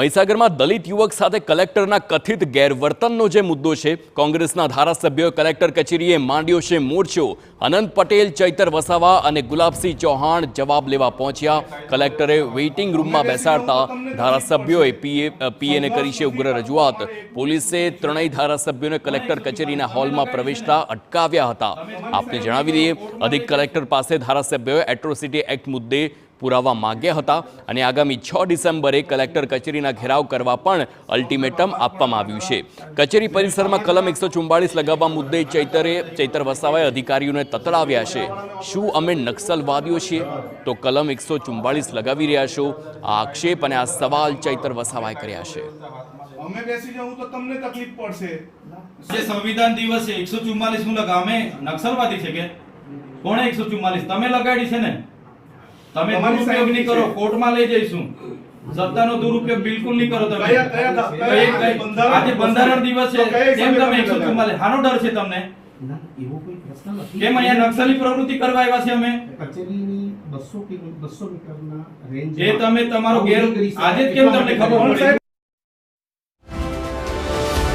મહીસાગરમાં દલિત યુવક સાથે કલેક્ટરના કથિત ગેરવર્તનનો જે મુદ્દો છે, કોંગ્રેસના ધારાસભ્યોએ કલેક્ટર કચેરીએ માંડ્યો છે મોરચો। અનંત પટેલ, ચૈતર વસાવા અને ગુલાબસિંહ ચૌહાણ જવાબ લેવા પહોંચ્યા। કલેક્ટરે વેઇટિંગ રૂમમાં બેસાડતા ધારાસભ્યોએ પીએને કરી છે ઉગ્ર રજૂઆત। પોલીસે ત્રણેય ધારાસભ્યોને કલેક્ટર કચેરીના હોલમાં પ્રવેશતા અટકાવ્યા હતા। આપને જણાવી દઈએ, અધિક કલેક્ટર પાસે ધારાસભ્યોએ એટ્રોસિટી એક્ટ મુદ્દે પુરાવા માંગ્યા હતા અને આગામી 6 ડિસેમ્બરે કલેક્ટર કચેરીના ઘેરાવ કરવા પણ અલ્ટિમેટમ આપવામાં આવ્યું છે। કચેરી પરિસરમાં કલમ 144 લગાવવા મુદ્દે ચૈતર વસાવાએ અધિકારીઓને તતડાવ્યા છે। શું અમે નક્સલવાદીઓ છીએ તો કલમ 144 લગાવી રહ્યા છો? આ આક્ષેપ અને આ સવાલ ચૈતર વસાવાએ કર્યા છે। અમે બેસી જાઉં તો તમને તકલીફ પડશે। જે સંવિધાન દિવસ છે 144 હું લગામે નક્સલવાદી છે કે કોણે 144 તમે લગાડી છે ને? તમે દુરુપયોગ નહીં કરો, કોર્ટમાં લઈ જઈશું। સત્તાનો દુરુપયોગ બિલકુલ નહીં કરો તમે। આજે બંધારણ દિવસ છે કેમ તમે 144 હાનો ડર છે તમને? એવો કોઈ પ્રશ્ન નથી। કેમ અહીંયા નક્સલી પ્રવૃત્તિ કરવા આવ્યા છે અમે? કચેરીની 200 મીટરના રેન્જ એ તમે તમારો ગેર આજે જ કેમ તમને ખબર પડી?